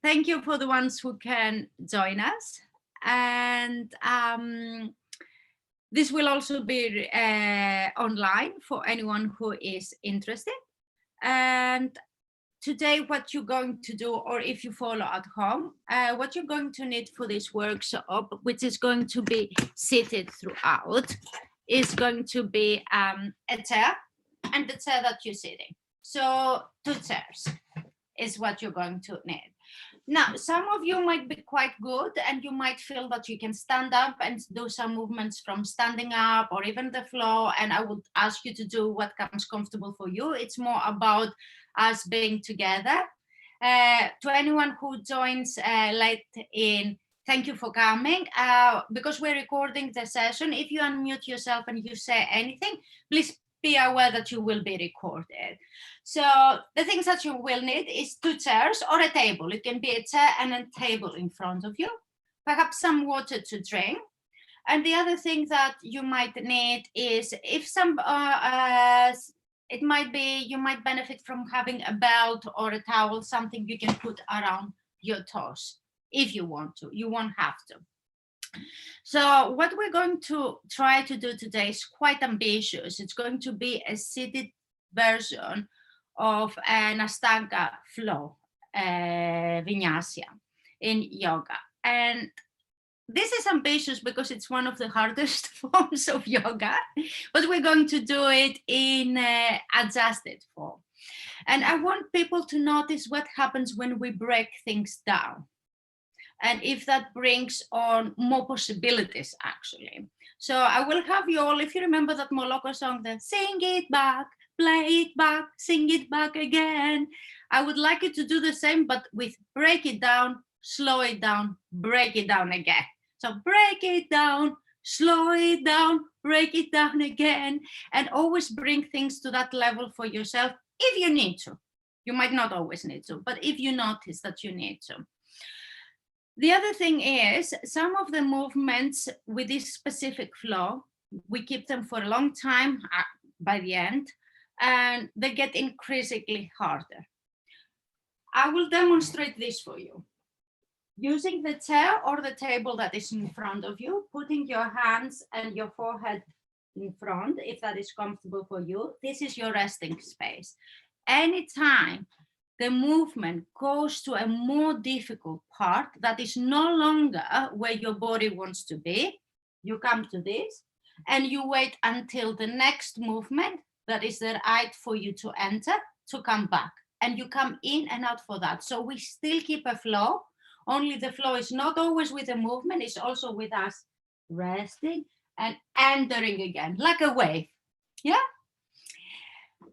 Thank you for the ones who can join us. And this will also be online for anyone who is interested. And today, what you're going to do, or if you follow at home, what you're going to need for this workshop, which is going to be seated throughout, is going to be a chair and the chair that you're sitting. So 2 chairs is what you're going to need. Now, some of you might be quite good and you might feel that you can stand up and do some movements from standing up or even the floor. And I would ask you to do what comes comfortable for you. It's more about us being together. To anyone who joins late in, thank you for coming. Because we're recording the session, if you unmute yourself and you say anything, please be aware that you will be recorded. So the things that you will need is 2 chairs or a table. It can be a chair and a table in front of you, perhaps some water to drink. And the other thing that you might need is if some, it might be, you might benefit from having a belt or a towel, something you can put around your toes if you want to. You won't have to. So what we're going to try to do today is quite ambitious. It's going to be a seated version of an Ashtanga flow, vinyasa in yoga. And this is ambitious because it's one of the hardest forms of yoga, but we're going to do it in adjusted form. And I want people to notice what happens when we break things down. And if that brings on more possibilities, actually. So I will have you all, if you remember that Moloko song, the sing it back, play it back, sing it back again. I would like you to do the same, but with break it down, slow it down, break it down again. So break it down, slow it down, break it down again, and always bring things to that level for yourself if you need to. You might not always need to, but if you notice that you need to. The other thing is, some of the movements with this specific flow, we keep them for a long time by the end, and they get increasingly harder. I will demonstrate this for you. Using the chair or the table that is in front of you, putting your hands and your forehead in front, if that is comfortable for you, this is your resting space. Anytime the movement goes to a more difficult part that is no longer where your body wants to be, you come to this and you wait until the next movement that is the right for you to enter to come back. And you come in and out for that. So we still keep a flow, only the flow is not always with the movement, it's also with us resting and entering again, like a wave. Yeah?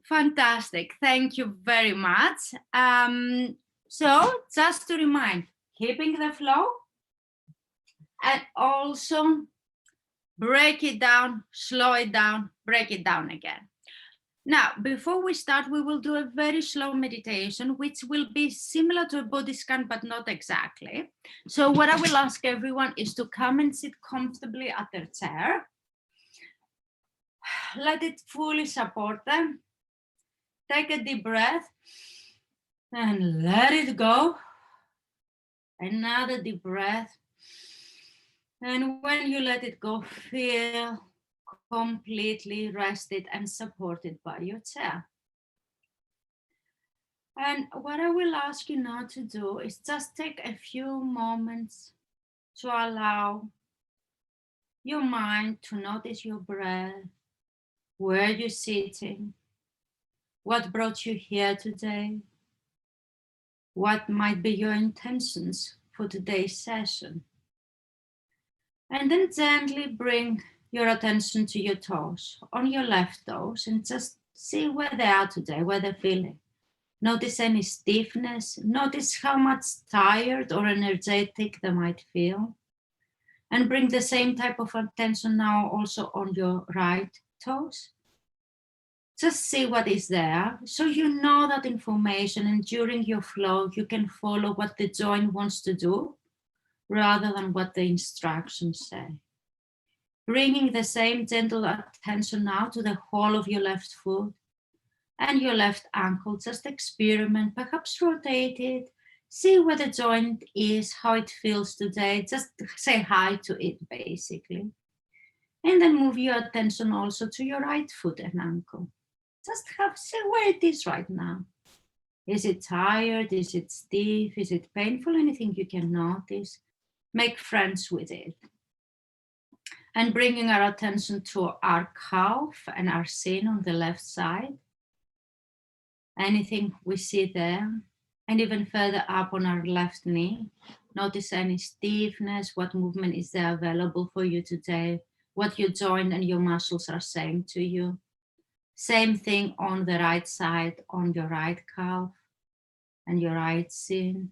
Fantastic, thank you very much. So just to remind, keeping the flow and also break it down, slow it down, break it down again. Now, before we start, we will do a very slow meditation, which will be similar to a body scan, but not exactly. So what I will ask everyone is to come and sit comfortably at their chair. Let it fully support them. Take a deep breath and let it go. Another deep breath. And when you let it go, feel completely rested and supported by your chair. And what I will ask you now to do is just take a few moments to allow your mind to notice your breath, where you're sitting, what brought you here today, what might be your intentions for today's session. And then gently bring your attention to your toes, on your left toes, and just see where they are today, where they're feeling. Notice any stiffness, notice how much tired or energetic they might feel. And bring the same type of attention now also on your right toes. Just see what is there, so you know that information, and during your flow, you can follow what the joint wants to do, rather than what the instructions say. Bringing the same gentle attention now to the whole of your left foot, And your left ankle, just experiment, perhaps rotate it, see where the joint is, how it feels today, just say hi to it basically. And then move your attention also to your right foot and ankle. Just see where it is right now. Is it tired? Is it stiff? Is it painful? Anything you can notice? Make friends with it. And bringing our attention to our calf and our shin on the left side. Anything we see there. And even further up on our left knee. Notice any stiffness, what movement is there available for you today, what your joint and your muscles are saying to you. Same thing on the right side, on your right calf and your right shin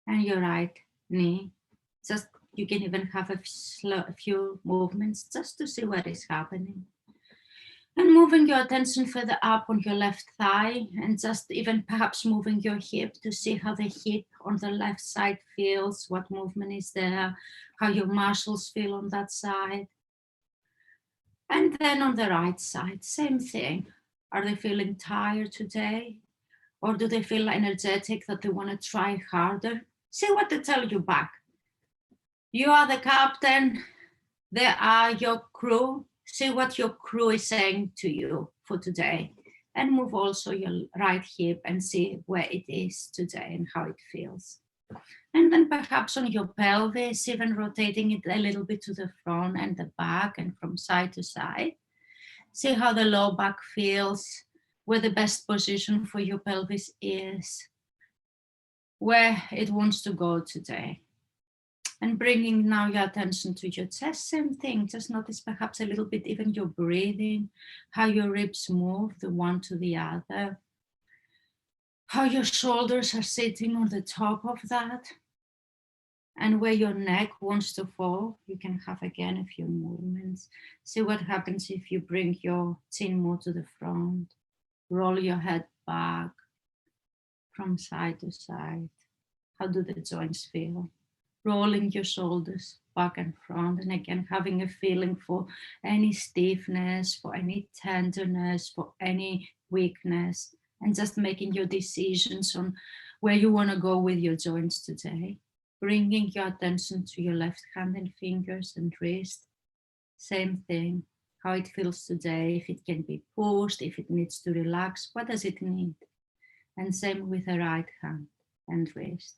and your right knee. Just you can even have a few movements just to see what is happening. And moving your attention further up on your left thigh and just even perhaps moving your hip to see how the hip on the left side feels, what movement is there, how your muscles feel on that side. And then on the right side, same thing. Are they feeling tired today? Or do they feel energetic that they want to try harder? See what they tell you back. You are the captain. They are your crew. See what your crew is saying to you for today. And move also your right hip and see where it is today and how it feels. And then perhaps on your pelvis, even rotating it a little bit to the front and the back and from side to side. See how the low back feels, where the best position for your pelvis is, where it wants to go today. And bringing now your attention to your chest, same thing. Just notice perhaps a little bit even your breathing, how your ribs move the one to the other, how your shoulders are sitting on the top of that, and where your neck wants to fall. You can have again a few movements. See what happens if you bring your chin more to the front, roll your head back from side to side. How do the joints feel? Rolling your shoulders back and front, and again having a feeling for any stiffness, for any tenderness, for any weakness, and just making your decisions on where you want to go with your joints today. Bringing your attention to your left hand and fingers and wrist. Same thing, how it feels today, if it can be pushed, if it needs to relax, what does it need? And same with the right hand and wrist.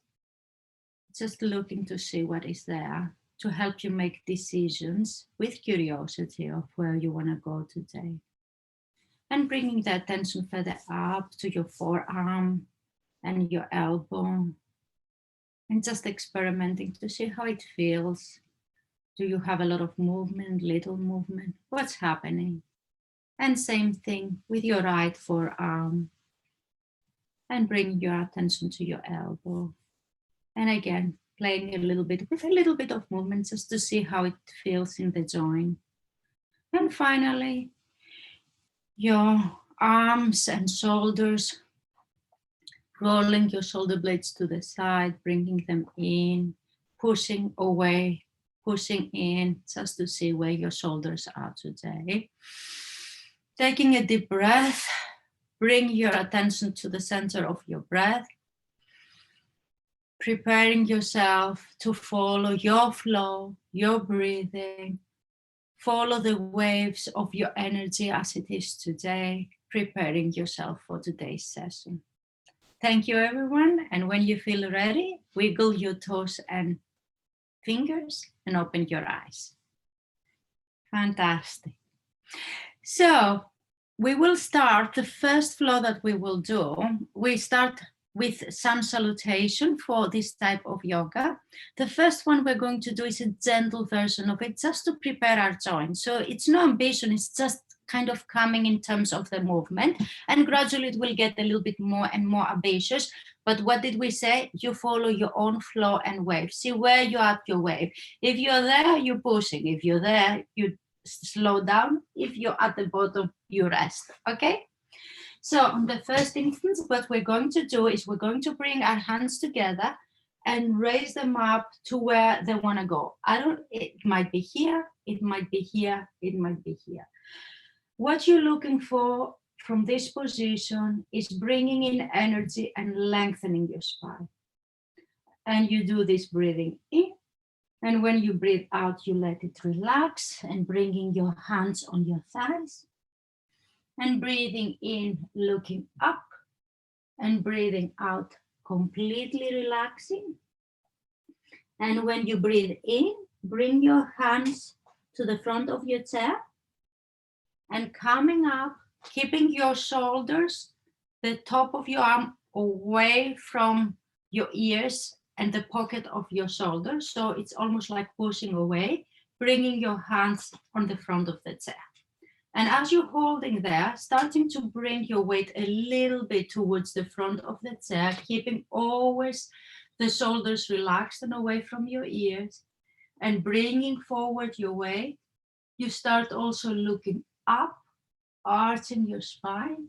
Just looking to see what is there to help you make decisions with curiosity of where you want to go today. And bringing the attention further up to your forearm and your elbow. And just experimenting to see how it feels. Do you have a lot of movement, little movement? What's happening? And same thing with your right forearm. And bring your attention to your elbow. And again, playing a little bit with a little bit of movement just to see how it feels in the joint. And finally, your arms and shoulders, rolling your shoulder blades to the side, bringing them in, pushing away, pushing in, just to see where your shoulders are today. Taking a deep breath, bring your attention to the center of your breath. Preparing yourself to follow your flow, your breathing, follow the waves of your energy as it is today, preparing yourself for today's session. Thank you, everyone. And when you feel ready, wiggle your toes and fingers and open your eyes. Fantastic. So we will start the first flow that we will do. We start with some salutation for this type of yoga. The first one we're going to do is a gentle version of it, just to prepare our joints. So it's no ambition, it's just kind of coming in terms of the movement, and gradually it will get a little bit more and more ambitious. But what did we say? You follow your own flow and wave. See where you're at your wave. If you're there, you're pushing. If you're there, you slow down. If you're at the bottom, you rest, okay? So on the first instance, what we're going to do is we're going to bring our hands together and raise them up to where they want to go. It might be here, it might be here, it might be here. What you're looking for from this position is bringing in energy and lengthening your spine. And you do this breathing in. And when you breathe out, you let it relax and bringing your hands on your thighs. And breathing in, looking up. And breathing out, completely relaxing. And when you breathe in, bring your hands to the front of your chair. And coming up, keeping your shoulders, the top of your arm away from your ears and the pocket of your shoulders. So it's almost like pushing away, bringing your hands on the front of the chair. And as you're holding there, starting to bring your weight a little bit towards the front of the chair, keeping always the shoulders relaxed and away from your ears, and bringing forward your weight. You start also looking up, arching your spine.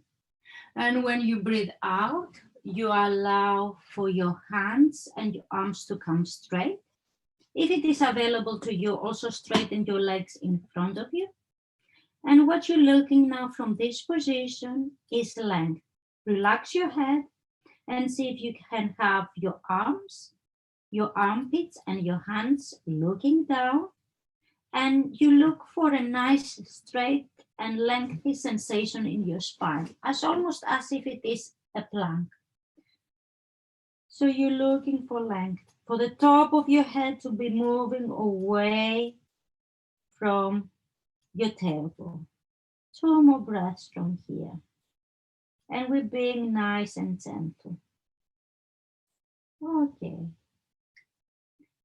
And when you breathe out, you allow for your hands and your arms to come straight. If it is available to you, also straighten your legs in front of you. And what you're looking now from this position is length. Relax your head and see if you can have your arms, your armpits and your hands looking down. And you look for a nice straight and lengthy sensation in your spine, as almost as if it is a plank. So you're looking for length, for the top of your head to be moving away from your tailbone. 2 more breaths from here. And we're being nice and gentle. Okay.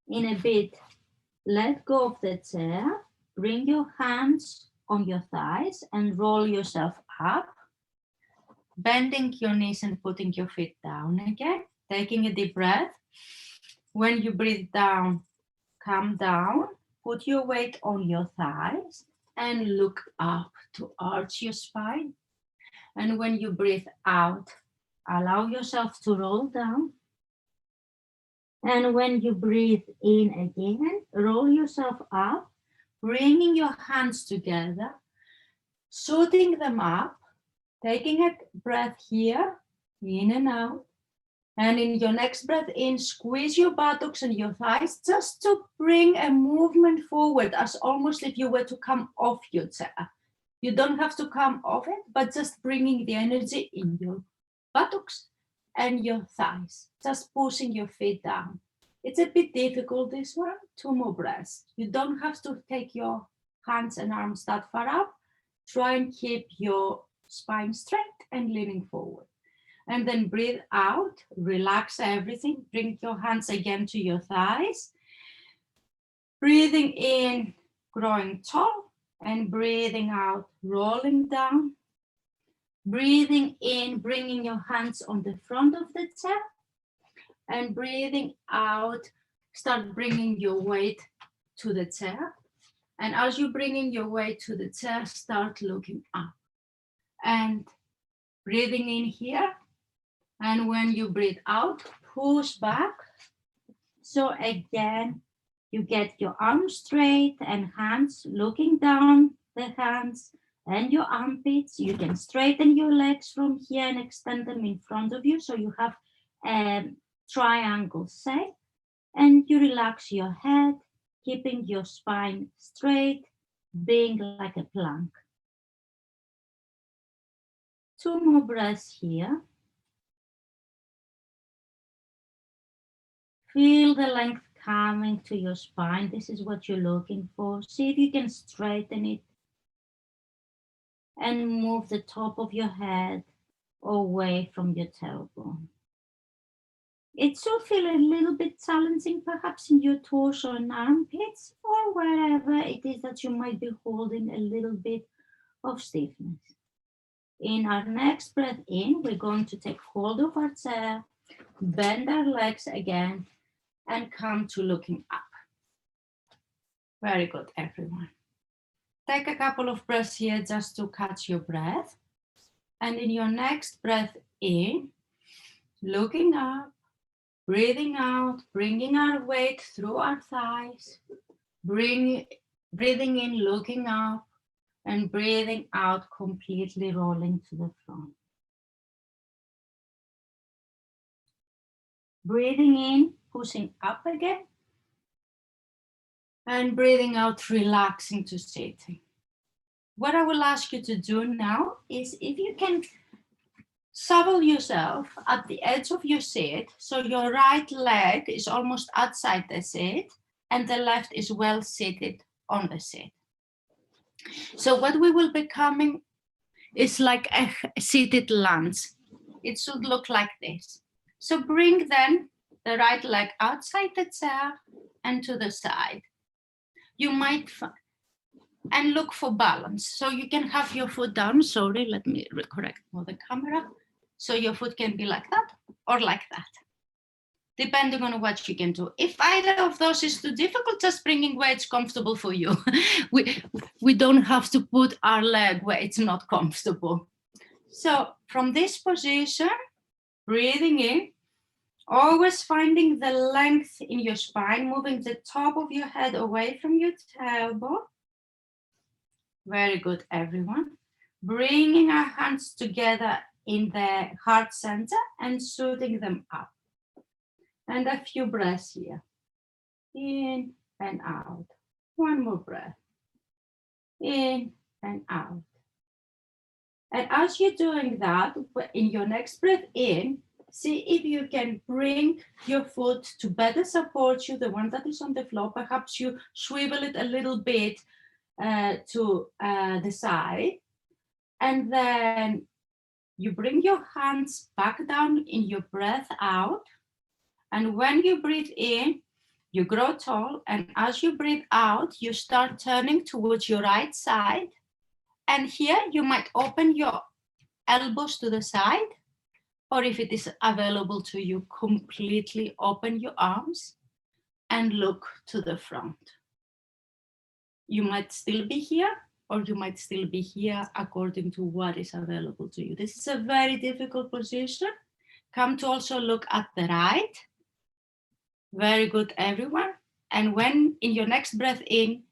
In a bit, let go of the chair. Bring your hands on your thighs and roll yourself up. Bending your knees and putting your feet down again. Taking a deep breath. When you breathe down, come down. Put your weight on your thighs and look up to arch your spine. And when you breathe out, allow yourself to roll down. And when you breathe in again, roll yourself up, bringing your hands together, shooting them up, taking a breath here, in and out. And in your next breath in, squeeze your buttocks and your thighs just to bring a movement forward, as almost if you were to come off your chair. You don't have to come off it, but just bringing the energy in your buttocks and your thighs, just pushing your feet down. It's a bit difficult, this one. 2 more breaths. You don't have to take your hands and arms that far up. Try and keep your spine straight and leaning forward. And then breathe out, relax everything. Bring your hands again to your thighs. Breathing in, growing tall, and breathing out, rolling down. Breathing in, bringing your hands on the front of the chair. And breathing out, start bringing your weight to the chair. And as you're bringing your weight to the chair, start looking up. And breathing in here. And when you breathe out, push back. So again, you get your arms straight and hands looking down the hands and your armpits. You can straighten your legs from here and extend them in front of you. So you have a triangle shape. And you relax your head, keeping your spine straight, being like a plank. 2 more breaths here. Feel the length coming to your spine. This is what you're looking for. See if you can straighten it and move the top of your head away from your tailbone. It should feel a little bit challenging, perhaps in your torso and armpits, or wherever it is that you might be holding a little bit of stiffness. In our next breath in, we're going to take hold of our chair, bend our legs again, and come to looking up. Very good, everyone. Take a couple of breaths here just to catch your breath. And in your next breath in, looking up, breathing out, bringing our weight through our thighs, breathing in, looking up, And breathing out, completely rolling to the front. Breathing in, pushing up again. And breathing out, relaxing to sitting. What I will ask you to do now is if you can shovel yourself at the edge of your seat, so your right leg is almost outside the seat and the left is well seated on the seat. So what we will be coming is like a seated lunge. It should look like this. So bring then the right leg outside the chair and to the side. You might and look for balance. So you can have your foot down. Sorry, let me correct for the camera. So your foot can be like that or like that, depending on what you can do. If either of those is too difficult, just bringing where it's comfortable for you. we don't have to put our leg where it's not comfortable. So from this position, breathing in, always finding the length in your spine, moving the top of your head away from your tailbone. Very good, everyone. Bringing our hands together in the heart center and shooting them up. And a few breaths here. In and out. One more breath. In and out. And as you're doing that, in your next breath in, see if you can bring your foot to better support you, the one that is on the floor. Perhaps you swivel it a little bit to the side. And then you bring your hands back down in your breath out. And when you breathe in, you grow tall. And as you breathe out, you start turning towards your right side. And here you might open your elbows to the side, or if it is available to you, completely open your arms and look to the front. You might still be here, or you might still be here according to what is available to you. This is a very difficult position. Come to also look at the right. Very good, everyone. And when in your next breath in,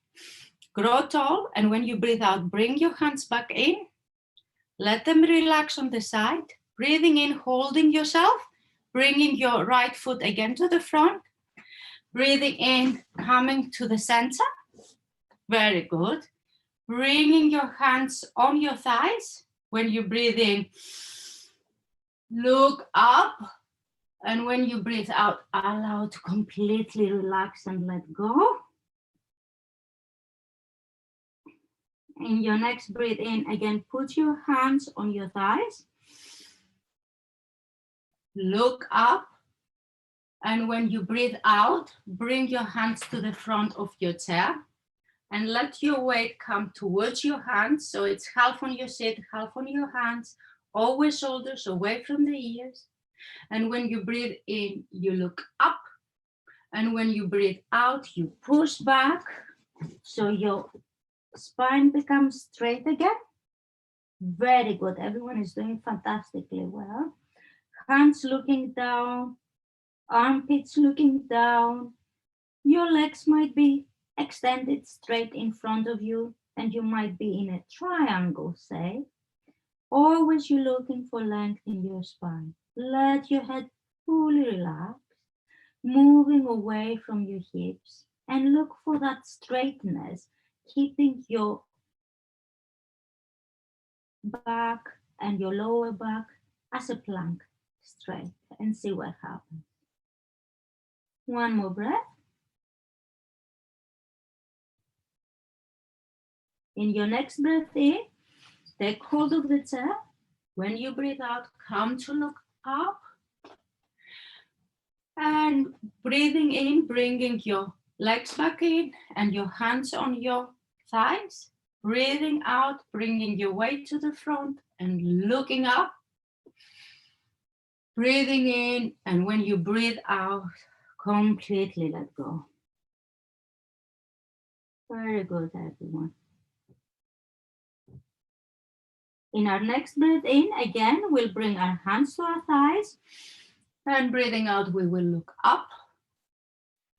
grow tall. And when you breathe out, bring your hands back in. Let them relax on the side. Breathing in, holding yourself. Bringing your right foot again to the front. Breathing in, coming to the center. Very good. Bringing your hands on your thighs. When you breathe in, look up. And when you breathe out, allow to completely relax and let go. In your next breath in, again, put your hands on your thighs. Look up. And when you breathe out, bring your hands to the front of your chair and let your weight come towards your hands. So it's half on your seat, half on your hands, always shoulders away from the ears. And when you breathe in, you look up. And when you breathe out, you push back. So your spine becomes straight again. Very good. Everyone is doing fantastically well. Hands looking down, armpits looking down. Your legs might be extended straight in front of you, and you might be in a triangle, say. Always you're looking for length in your spine. Let your head fully relax, moving away from your hips, and look for that straightness, keeping your back and your lower back as a plank straight, and see what happens. One more breath. In your next breath in, take hold of the chair. When you breathe out, come to look up. And breathing in, bringing your legs back in and your hands on your thighs. Breathing out, bringing your weight to the front and looking up. Breathing in, and when you breathe out, completely let go. Very good, everyone. In our next breath in, again, we'll bring our hands to our thighs. And breathing out, we will look up.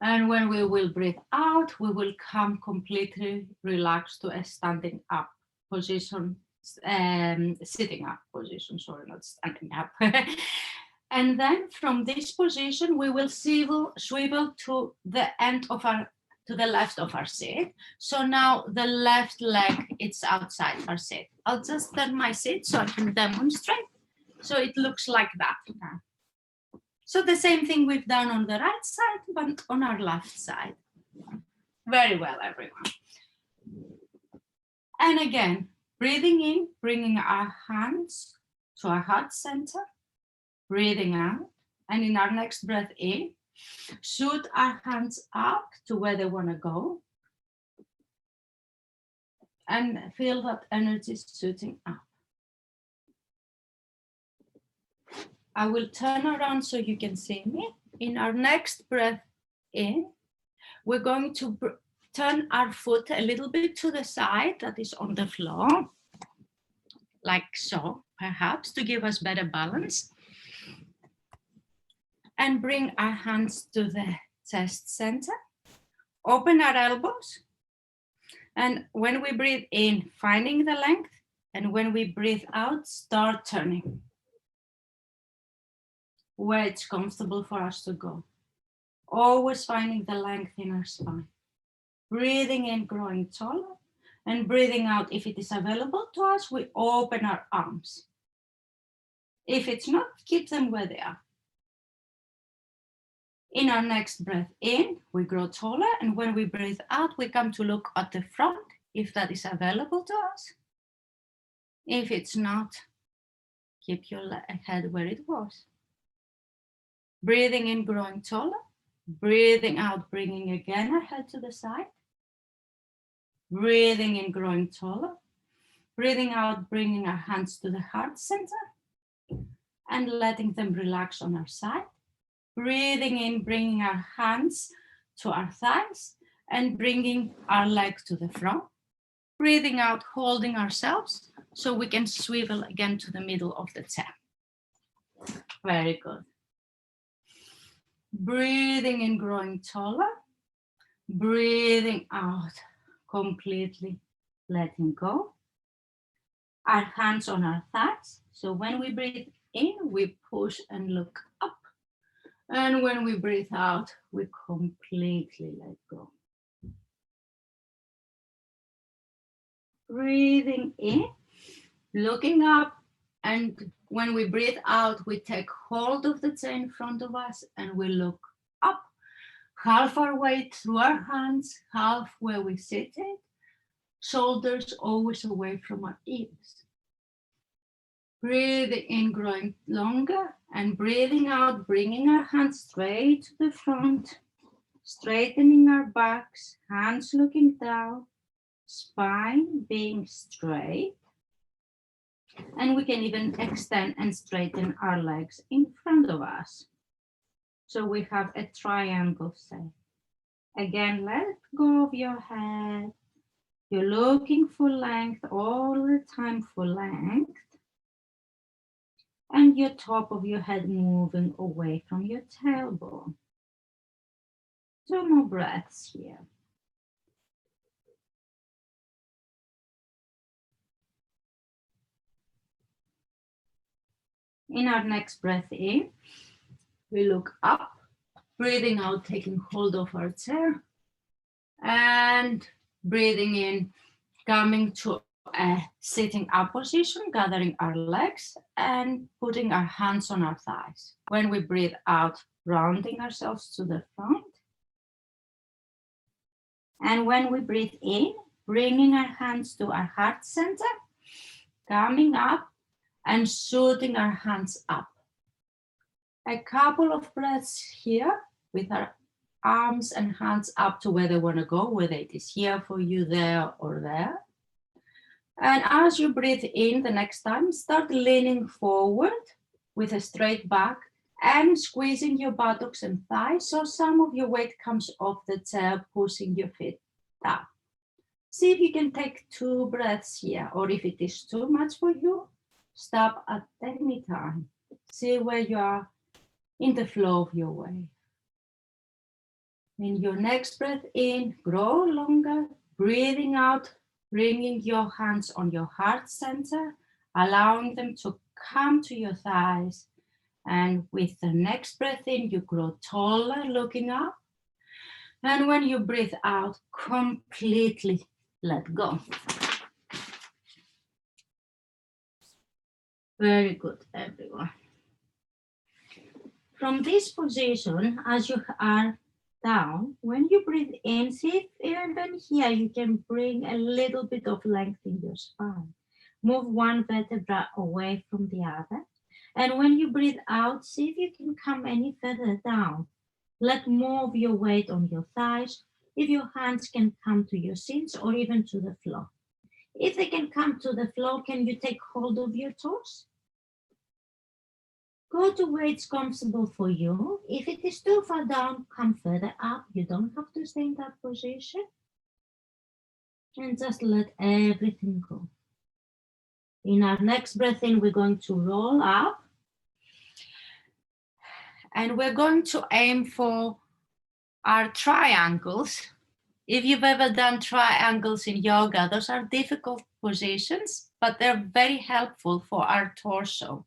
And when we will breathe out, we will come completely relaxed to a standing up position, sitting up position, sorry, not standing up. And then from this position, we will swivel to the end of to the left of our seat. So now the left leg, it's outside our seat. I'll just turn my seat so I can demonstrate. So it looks like that now. So the same thing we've done on the right side, but on our left side. Very well, everyone. And again, breathing in, bringing our hands to our heart center, breathing out. And in our next breath in, shoot our hands up to where they want to go. And feel that energy shooting up. I will turn around so you can see me. In our next breath in, we're going to turn our foot a little bit to the side that is on the floor, like so, perhaps, to give us better balance. And bring our hands to the chest center. Open our elbows. And when we breathe in, finding the length. And when we breathe out, start turning where it's comfortable for us to go. Always finding the length in our spine. Breathing in, growing taller. And breathing out, if it is available to us, we open our arms. If it's not, keep them where they are. In our next breath in, we grow taller. And when we breathe out, we come to look at the front, if that is available to us. If it's not, keep your head where it was. Breathing in, growing taller. Breathing out, bringing again our head to the side. Breathing in, growing taller. Breathing out, bringing our hands to the heart center. And letting them relax on our side. Breathing in, bringing our hands to our thighs and bringing our legs to the front. Breathing out, holding ourselves so we can swivel again to the middle of the chair. Very good. Breathing in, growing taller. Breathing out, completely letting go. Our hands on our thighs. So when we breathe in, we push and look up. And when we breathe out, we completely let go. Breathing in, looking up, and when we breathe out, we take hold of the chair in front of us and we look up, half our weight through our hands, half where we seated, shoulders always away from our ears. Breathing in, growing longer, and breathing out, bringing our hands straight to the front, straightening our backs, hands looking down, spine being straight. And we can even extend and straighten our legs in front of us. So we have a triangle shape. Again, let go of your head. You're looking for length all the time, for length. And your top of your head moving away from your tailbone. 2 more breaths here. In our next breath in, we look up, breathing out, taking hold of our chair, and breathing in, coming to a sitting up position, gathering our legs and putting our hands on our thighs. When we breathe out, rounding ourselves to the front. And when we breathe in, bringing our hands to our heart center, coming up and shooting our hands up. A couple of breaths here with our arms and hands up to where they want to go, whether it is here for you, there or there. And as you breathe in the next time, start leaning forward with a straight back and squeezing your buttocks and thighs so some of your weight comes off the chair, pushing your feet down. See if you can take 2 breaths here, or if it is too much for you, stop at any time. See where you are in the flow of your wave. In your next breath in, grow longer, breathing out, bringing your hands on your heart center, allowing them to come to your thighs. And with the next breath in, you grow taller, looking up. And when you breathe out, completely let go. Very good, everyone. From this position, as you are down, when you breathe in, see if even here you can bring a little bit of length in your spine. Move one vertebra away from the other. And when you breathe out, see if you can come any further down. Let more of your weight on your thighs. If your hands can come to your shins or even to the floor. If they can come to the floor, can you take hold of your toes? Go to where it's comfortable for you. If it is too far down, come further up. You don't have to stay in that position. And just let everything go. In our next breath in, we're going to roll up. And we're going to aim for our triangles. If you've ever done triangles in yoga, those are difficult positions, but they're very helpful for our torso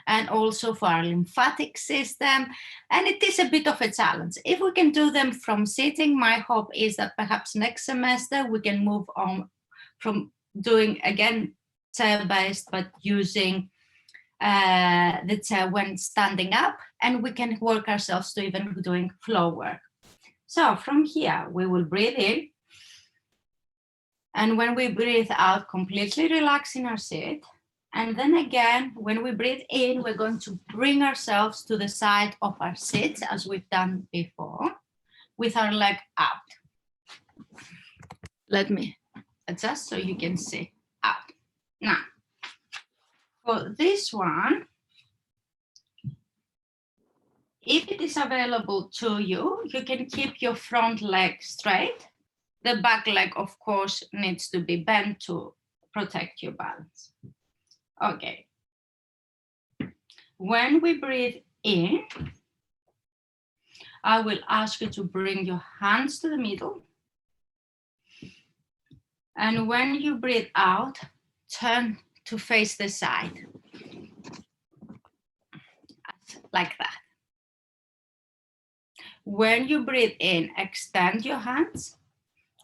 and also for our lymphatic system. And it is a bit of a challenge. If we can do them from sitting, my hope is that perhaps next semester we can move on from doing, again, chair-based, but using the chair when standing up, and we can work ourselves to even doing floor work. So from here, we will breathe in. And when we breathe out, completely relaxing our seat. And then again, when we breathe in, we're going to bring ourselves to the side of our seat, as we've done before, with our leg out. Let me adjust so you can see out. Now, for this one, if it is available to you, you can keep your front leg straight. The back leg, of course, needs to be bent to protect your balance. Okay. When we breathe in, I will ask you to bring your hands to the middle. And when you breathe out, turn to face the side. Like that. When you breathe in, extend your hands.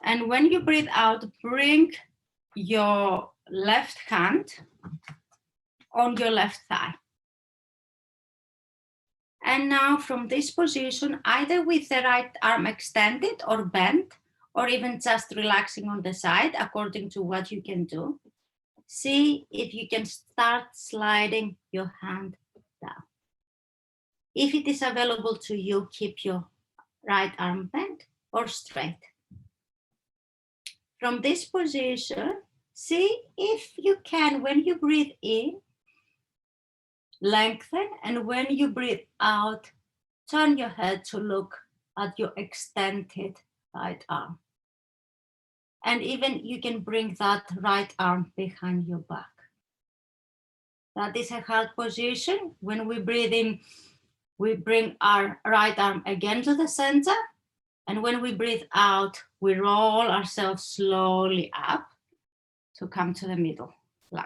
And when you breathe out, bring your left hand on your left thigh. And now from this position, either with the right arm extended or bent, or even just relaxing on the side, according to what you can do, see if you can start sliding your hand down. If it is available to you, keep your right arm bent or straight. From this position, see if you can, when you breathe in, lengthen, and when you breathe out, turn your head to look at your extended right arm. And even you can bring that right arm behind your back. That is a hard position. When we breathe in, we bring our right arm again to the center. And when we breathe out, we roll ourselves slowly up to come to the middle line.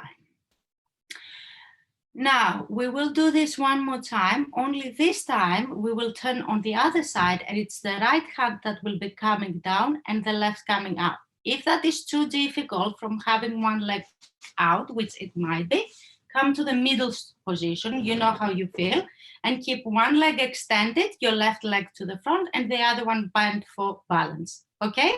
Now, we will do this one more time, only this time we will turn on the other side, and it's the right hand that will be coming down and the left coming up. If that is too difficult from having one leg out, which it might be, come to the middle position, you know how you feel, and keep one leg extended, your left leg to the front, and the other one bent for balance, okay?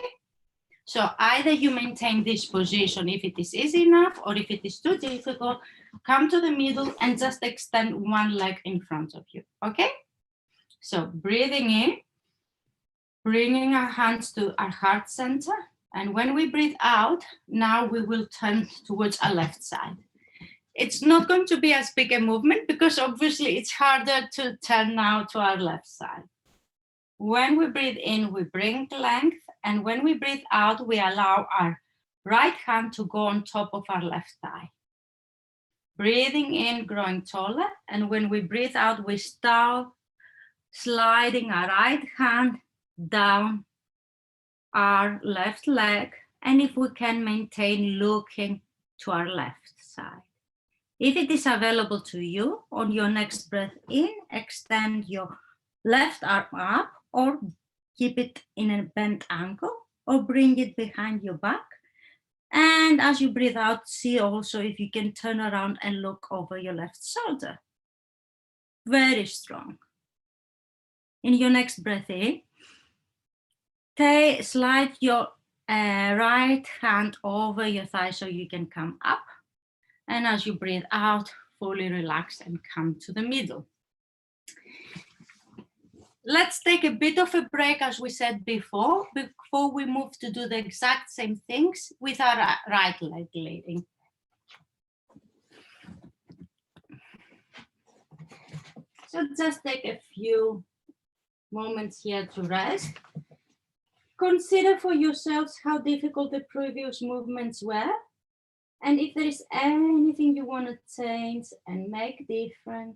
So either you maintain this position if it is easy enough, or if it is too difficult, come to the middle and just extend one leg in front of you, okay? So breathing in, bringing our hands to our heart center. And when we breathe out, now we will turn towards our left side. It's not going to be as big a movement because obviously it's harder to turn now to our left side. When we breathe in, we bring length. And when we breathe out, we allow our right hand to go on top of our left thigh. Breathing in, growing taller. And when we breathe out, we start sliding our right hand down our left leg And if we can maintain looking to our left side. If it is available to you, on your next breath in, extend your left arm up or keep it in a bent angle or bring it behind your back. And as you breathe out, see also if you can turn around and look over your left shoulder. Very strong. In your next breath in, slide your right hand over your thigh so you can come up. And as you breathe out, fully relax and come to the middle. Let's take a bit of a break, as we said before we move to do the exact same things with our right leg leading. So just take a few moments here to rest. Consider for yourselves how difficult the previous movements were. And if there is anything you want to change and make different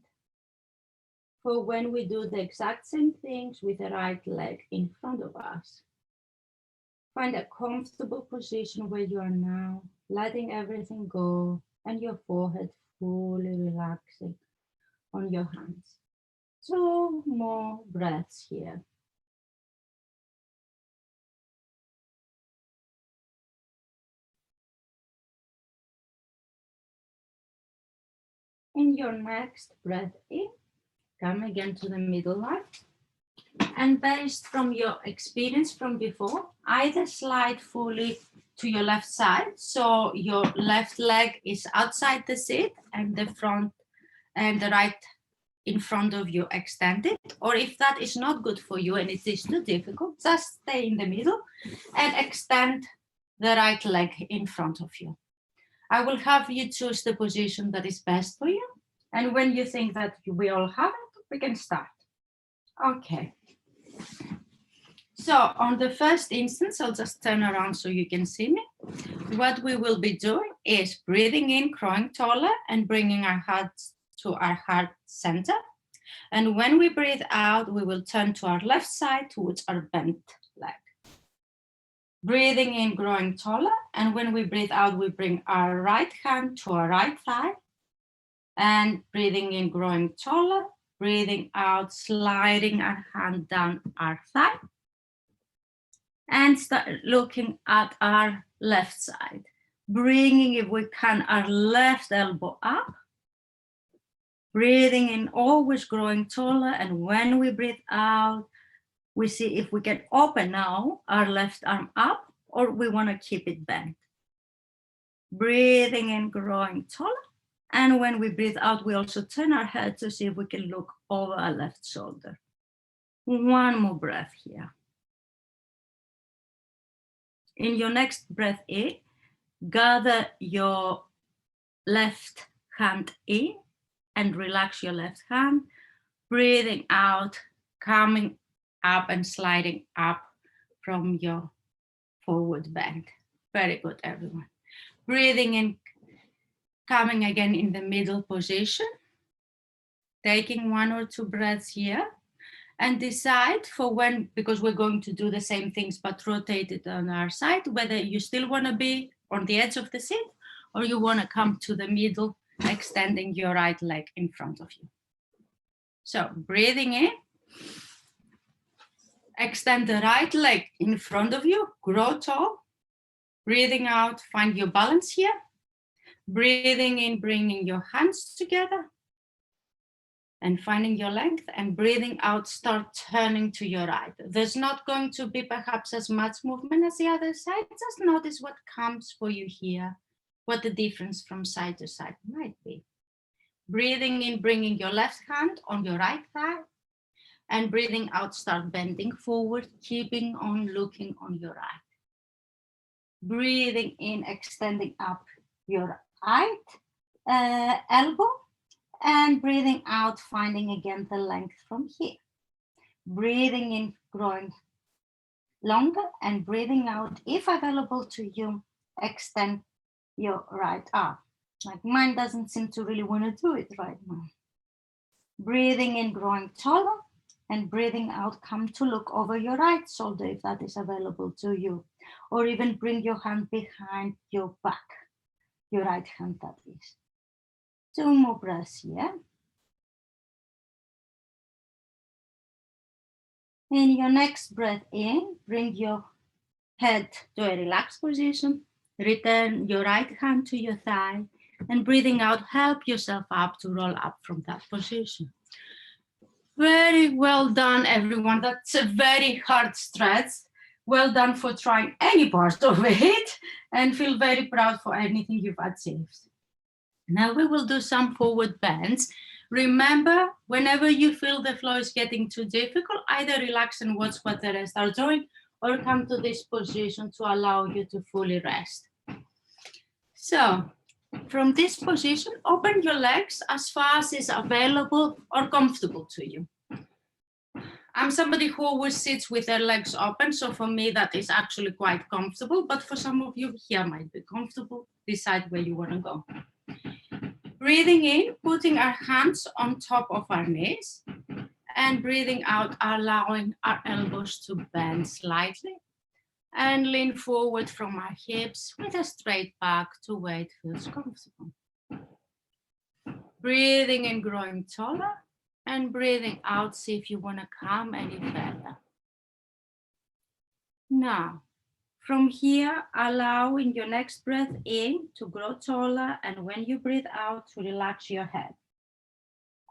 for when we do the exact same things with the right leg in front of us. Find a comfortable position where you are now, letting everything go and your forehead fully relaxing on your hands. 2 more breaths here. In your next breath in, come again to the middle line. And based from your experience from before, either slide fully to your left side, so your left leg is outside the seat and the front and the right in front of you extended, or if that is not good for you and it is too difficult, just stay in the middle and extend the right leg in front of you. I will have you choose the position that is best for you, and when you think that we all have it, we can start. Okay. So on the first instance, I'll just turn around so you can see me. What we will be doing is breathing in, growing taller and bringing our hearts to our heart center. And when we breathe out, we will turn to our left side towards our bent leg. Breathing in, growing taller. And when we breathe out, we bring our right hand to our right thigh. And breathing in, growing taller. Breathing out, sliding our hand down our thigh. And start looking at our left side. Bringing, if we can, our left elbow up. Breathing in, always growing taller. And when we breathe out, we see if we can open now our left arm up or we want to keep it bent. Breathing in, growing taller. And when we breathe out, we also turn our head to see if we can look over our left shoulder. 1 more breath here. In your next breath in, gather your left hand in and relax your left hand. Breathing out, coming up and sliding up from your forward bend. Very good, everyone. Breathing in, coming again in the middle position. Taking 1 or 2 breaths here. And decide for when, because we're going to do the same things but rotate it on our side, whether you still want to be on the edge of the seat or you want to come to the middle, extending your right leg in front of you. So breathing in, extend the right leg in front of you, grow tall. Breathing out, find your balance here. Breathing in, bringing your hands together. And finding your length, and breathing out, start turning to your right. There's not going to be perhaps as much movement as the other side. Just notice what comes for you here, what the difference from side to side might be. Breathing in, bringing your left hand on your right thigh, and breathing out, start bending forward, keeping on looking on your right. Breathing in, extending up your right elbow. And breathing out, finding again the length from here. Breathing in, growing longer, and breathing out, if available to you, extend your right arm. Like mine doesn't seem to really want to do it right now. Breathing in, growing taller, and breathing out, come to look over your right shoulder if that is available to you. or even bring your hand behind your back, your right hand that is. 2 more breaths here. In your next breath in, bring your head to a relaxed position. Return your right hand to your thigh, and breathing out, help yourself up to roll up from that position. Very well done, everyone. That's a very hard stretch. Well done for trying any part of it, and feel very proud for anything you've achieved. Now we will do some forward bends. Remember, whenever you feel the flow is getting too difficult, either relax and watch what the rest are doing, or come to this position to allow you to fully rest. So, from this position, open your legs as far as is available or comfortable to you. I'm somebody who always sits with their legs open, so for me that is actually quite comfortable, but for some of you here might be comfortable. Decide where you want to go. Breathing in, putting our hands on top of our knees, and breathing out, allowing our elbows to bend slightly and lean forward from our hips with a straight back to where it feels comfortable. Breathing in, growing taller, and breathing out, see if you want to come any further. Now, from here, allow in your next breath in to grow taller, and when you breathe out, to relax your head.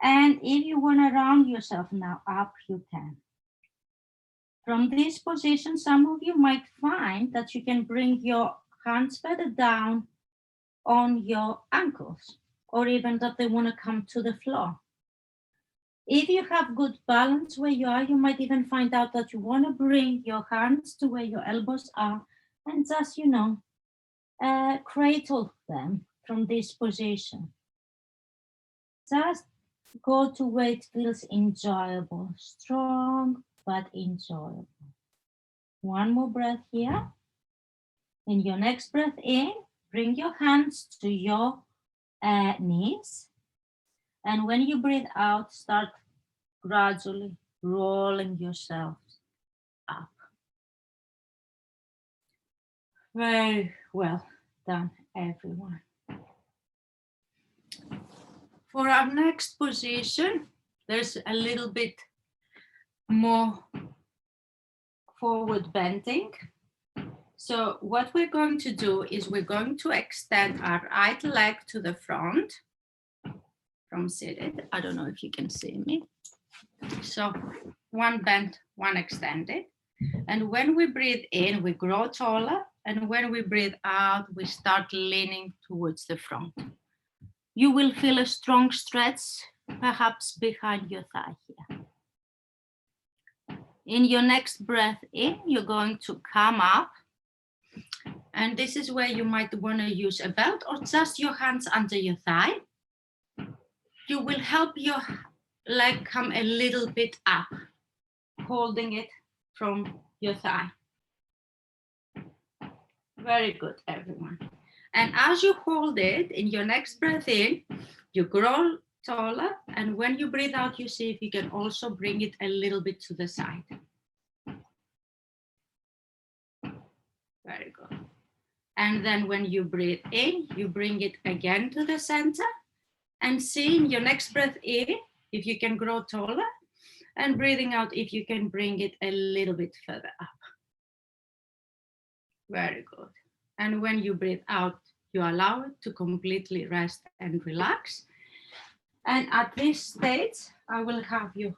And if you want to round yourself now up, you can. From this position, some of you might find that you can bring your hands further down on your ankles, or even that they want to come to the floor. If you have good balance where you are, you might even find out that you want to bring your hands to where your elbows are and just, cradle them from this position. Just go to where it feels enjoyable, strong but enjoyable. One more breath here. In your next breath in, bring your hands to your knees. And when you breathe out, start gradually rolling yourself up. Very well done, everyone. For our next position, there's a little bit more forward bending. So what we're going to do is we're going to extend our right leg to the front from seated. I don't know if you can see me. So one bent, one extended. And when we breathe in, we grow taller. And when we breathe out, we start leaning towards the front. You will feel a strong stretch, perhaps behind your thigh here. In your next breath in, you're going to come up. And this is where you might want to use a belt or just your hands under your thigh. You will help your leg come a little bit up, holding it from your thigh. Very good, everyone. And as you hold it, in your next breath in, you grow taller. And when you breathe out, you see if you can also bring it a little bit to the side. Very good. And then when you breathe in, you bring it again to the center. And see in your next breath in, if you can grow taller. And breathing out, if you can bring it a little bit further up. Very good. And when you breathe out, you allow it to completely rest and relax. And at this stage, I will have you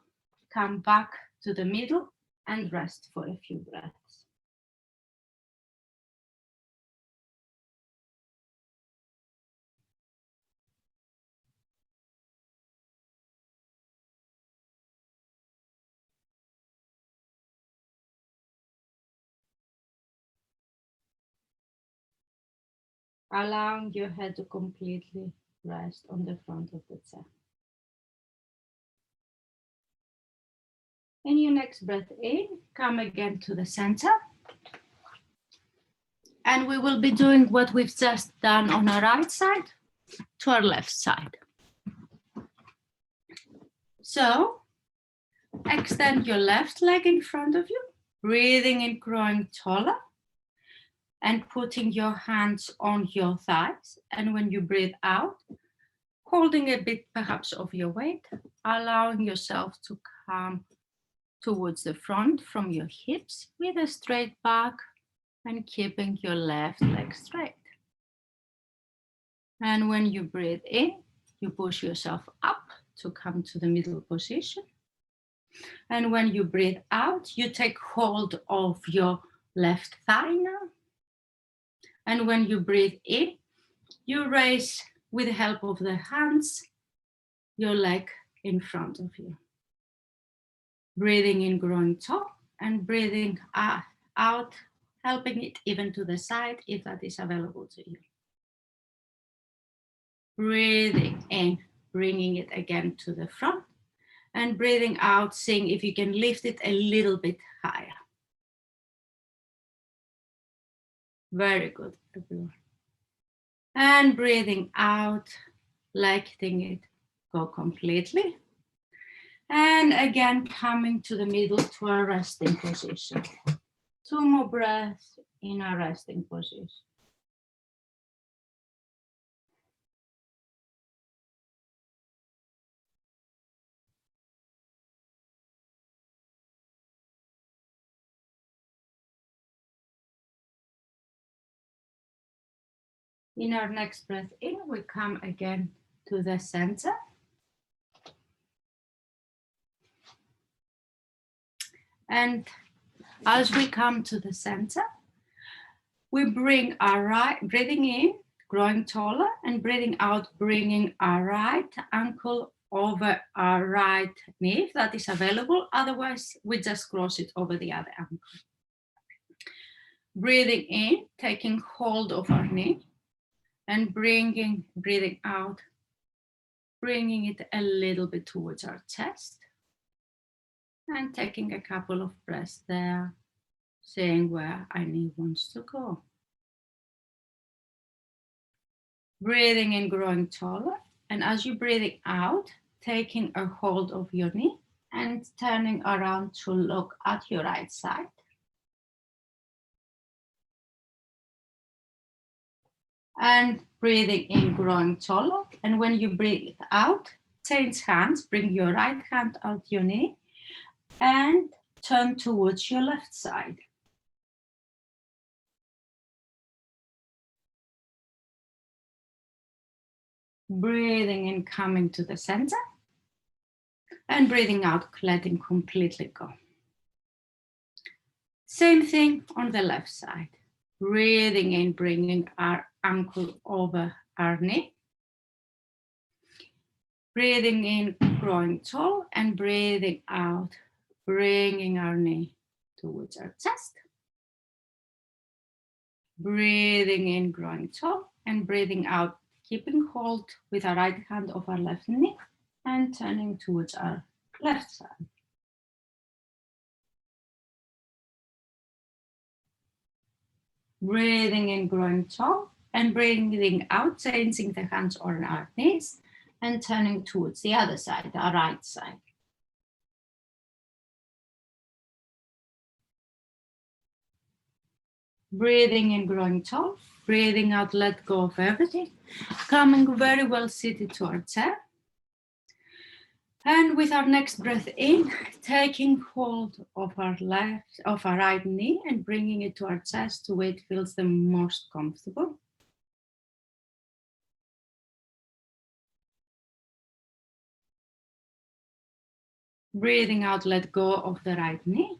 come back to the middle and rest for a few breaths. Allowing your head to completely rest on the front of the chair. In your next breath in, come again to the center. And we will be doing what we've just done on our right side to our left side. So, extend your left leg in front of you, breathing in, growing taller. and putting your hands on your thighs. And when you breathe out, holding a bit perhaps of your weight, allowing yourself to come towards the front from your hips with a straight back and keeping your left leg straight. And when you breathe in, you push yourself up to come to the middle position. And when you breathe out, you take hold of your left thigh now. And when you breathe in, you raise with the help of the hands your leg in front of you. Breathing in, growing tall, and breathing out, helping it even to the side if that is available to you. Breathing in, bringing it again to the front, and breathing out, seeing if you can lift it a little bit higher. Very good, everyone. And breathing out, letting it go completely. And again, coming to the middle to a resting position. 2 more breaths in a resting position. In our next breath in, we come again to the center. And as we come to the center, we bring our right, breathing in, growing taller, and breathing out, bringing our right ankle over our right knee, if that is available. Otherwise, we just cross it over the other ankle. Breathing in, taking hold of our knee, and breathing out, bringing it a little bit towards our chest. And taking a couple of breaths there, seeing where our knee wants to go. Breathing in, growing taller, and as you're breathing out, taking a hold of your knee and turning around to look at your right side. And breathing in, growing taller, and when you breathe out, change hands, bring your right hand out your knee and turn towards your left side. Breathing in, coming to the center, and breathing out, letting completely go. Same thing on the left side. Breathing in, bringing our ankle over our knee. Breathing in, growing tall, and breathing out, bringing our knee towards our chest. Breathing in, growing tall, and breathing out, keeping hold with our right hand of our left knee and turning towards our left side. Breathing in, growing tall, and breathing out, changing the hands on our knees and turning towards the other side, our right side. Breathing in, growing tall, breathing out, let go of everything, coming very well seated to our chair. And with our next breath in, taking hold of our right knee and bringing it to our chest to where it feels the most comfortable. Breathing out, let go of the right knee.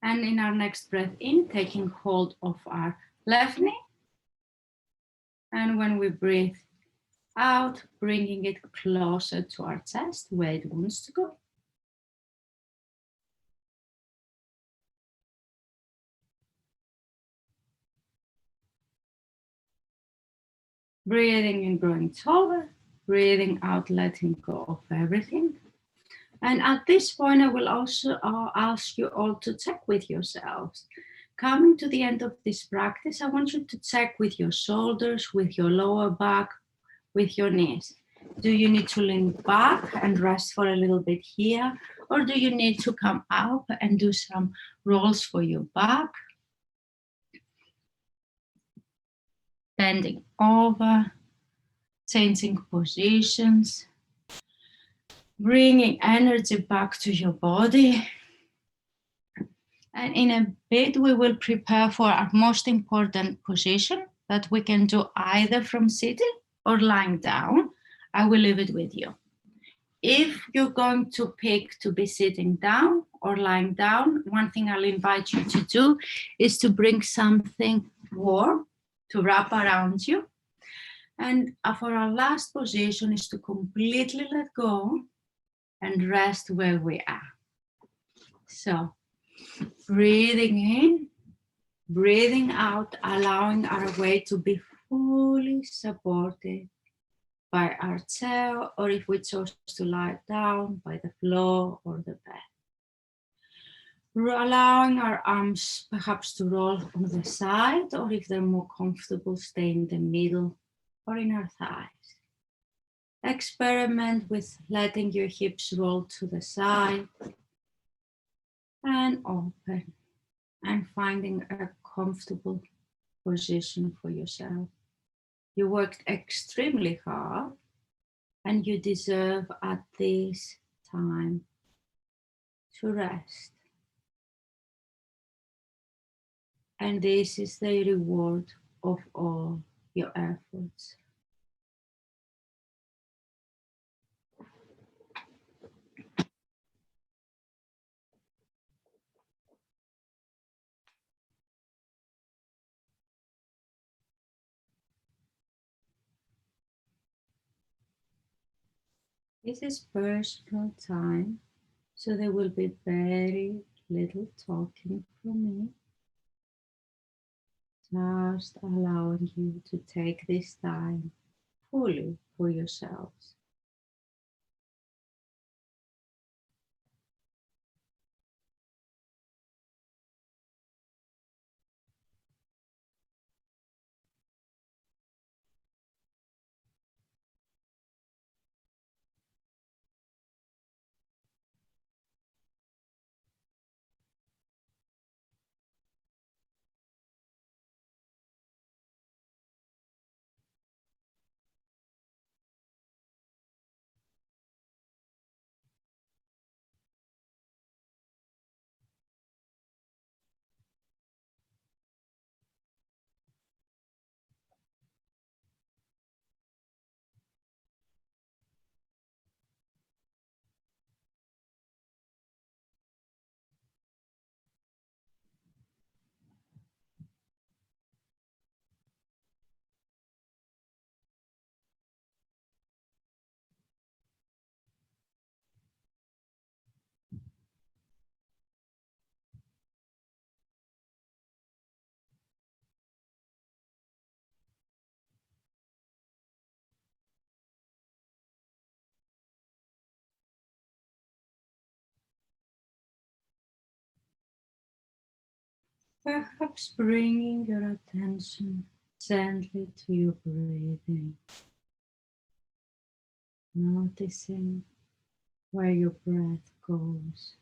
And in our next breath in, taking hold of our left knee. And when we breathe out, bringing it closer to our chest where it wants to go. Breathing in, growing taller. Breathing out, letting go of everything. And at this point, I will also ask you all to check with yourselves. Coming to the end of this practice, I want you to check with your shoulders, with your lower back, with your knees. Do you need to lean back and rest for a little bit here? Or do you need to come up and do some rolls for your back? bending over, changing positions, bringing energy back to your body. And in a bit, we will prepare for our most important position that we can do either from sitting or lying down. I will leave it with you. If you're going to pick to be sitting down or lying down, one thing I'll invite you to do is to bring something warm to wrap around you. And for our last position is to completely let go and rest where we are. So breathing in, breathing out, allowing our weight to be fully supported by our chair, or if we chose to lie down, by the floor or the bed. Allowing our arms perhaps to roll on the side, or if they're more comfortable, stay in the middle or in our thighs. Experiment with letting your hips roll to the side and open, and finding a comfortable position for yourself. You worked extremely hard and you deserve at this time to rest. And this is the reward of all your efforts. This is personal time, so there will be very little talking from me. Just allowing you to take this time fully for yourselves. Perhaps bringing your attention gently to your breathing, noticing where your breath goes,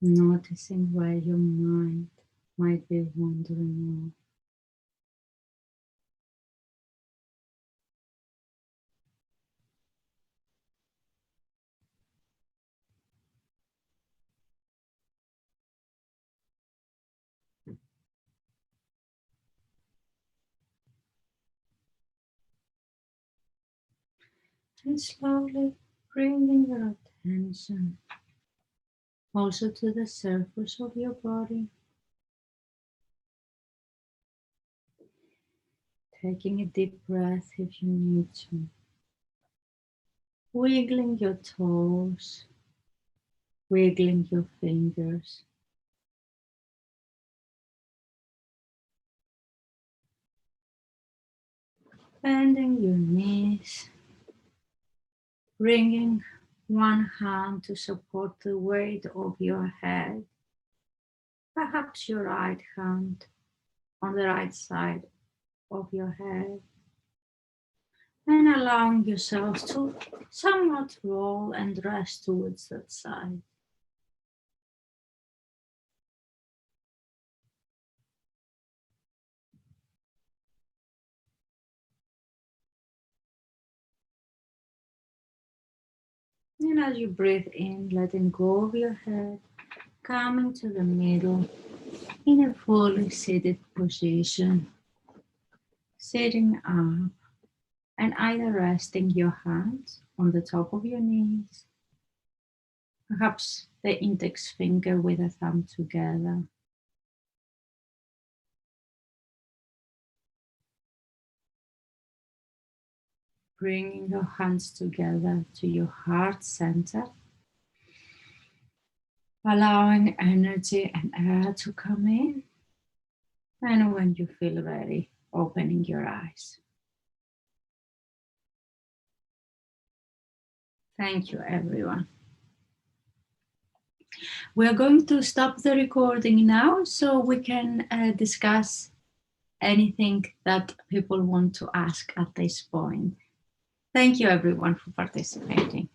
noticing where your mind might be wandering off. And slowly bringing your attention also to the surface of your body. Taking a deep breath if you need to. Wiggling your toes, wiggling your fingers. Bending your knees. Bringing one hand to support the weight of your head. Perhaps your right hand on the right side of your head. And allowing yourself to somewhat roll and rest towards that side. And as you breathe in, letting go of your head, coming to the middle in a fully seated position, sitting up and either resting your hands on the top of your knees, perhaps the index finger with the thumb together, bringing your hands together to your heart center, allowing energy and air to come in, and when you feel ready, opening your eyes. Thank you, everyone. We are going to stop the recording now so we can discuss anything that people want to ask at this point. Thank you, everyone, for participating.